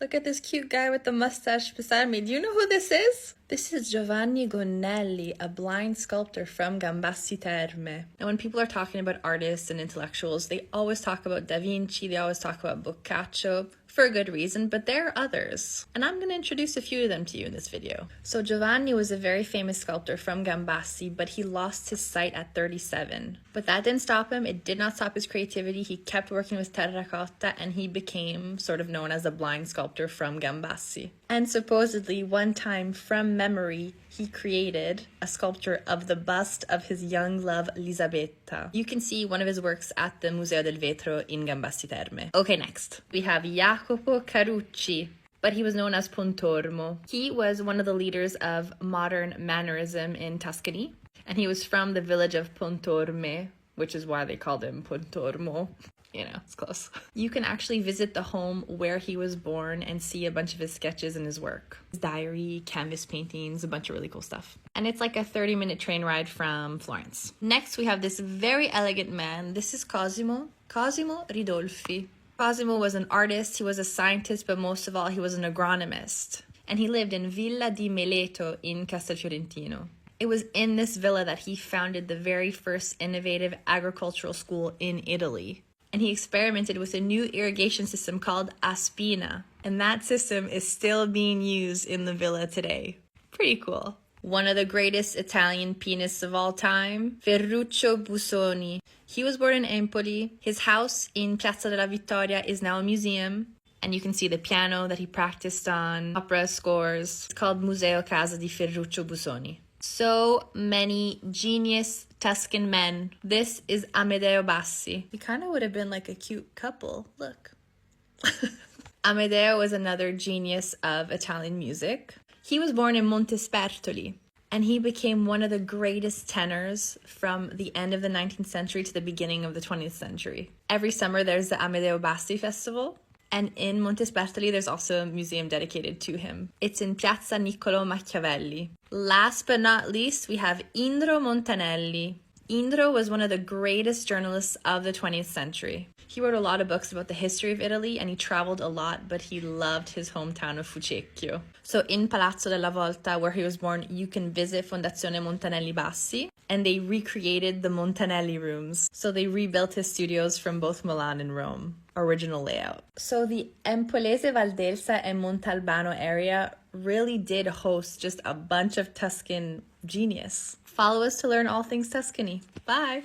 Look at this cute guy with the mustache beside me. Do you know who this is? This is Giovanni Gonelli, a blind sculptor from Gambassi Terme. And when people are talking about artists and intellectuals, they always talk about Da Vinci, they always talk about Boccaccio, for a good reason, but there are others. And I'm going to introduce a few of them to you in this video. So Giovanni was a very famous sculptor from Gambassi, but he lost his sight at 37. But that didn't stop him. It did not stop his creativity. He kept working with terracotta and he became sort of known as a blind sculptor from Gambassi. And supposedly, one time from memory, he created a sculpture of the bust of his young love, Elisabetta. You can see one of his works at the Museo del Vetro in Gambassi Terme. Okay, next. We have Jacopo Carucci, but he was known as Pontormo. He was one of the leaders of modern mannerism in Tuscany, and he was from the village of Pontorme, which is why they called him Pontormo. You know, it's close. You can actually visit the home where he was born and see a bunch of his sketches and his work. His diary, canvas paintings, a bunch of really cool stuff. And it's like a 30-minute train ride from Florence. Next, we have this very elegant man. This is Cosimo Ridolfi. Cosimo was an artist, he was a scientist, but most of all, he was an agronomist. And he lived in Villa di Meleto in Castelfiorentino. It was in this villa that he founded the very first innovative agricultural school in Italy. And he experimented with a new irrigation system called Aspina. And that system is still being used in the villa today. Pretty cool. One of the greatest Italian pianists of all time, Ferruccio Busoni. He was born in Empoli. His house in Piazza della Vittoria is now a museum. And you can see the piano that he practiced on, opera scores. It's called Museo Casa di Ferruccio Busoni. So many genius Tuscan men. This is Amedeo Bassi. He kind of would have been like a cute couple. Look. Amedeo was another genius of Italian music. He was born in Montespertoli, and he became one of the greatest tenors from the end of the 19th century to the beginning of the 20th century. Every summer there's the Amedeo Bassi Festival. And in Montespertoli, there's also a museum dedicated to him. It's in Piazza Niccolò Machiavelli. Last but not least, we have Indro Montanelli. Indro was one of the greatest journalists of the 20th century. He wrote a lot of books about the history of Italy, and he traveled a lot, but he loved his hometown of Fucecchio. So in Palazzo della Volta, where he was born, you can visit Fondazione Montanelli Bassi, and they recreated the Montanelli rooms. So they rebuilt his studios from both Milan and Rome. Original layout. So the Empolese Valdelsa and Montalbano area really did host just a bunch of Tuscan genius. Follow us to learn all things Tuscany. Bye!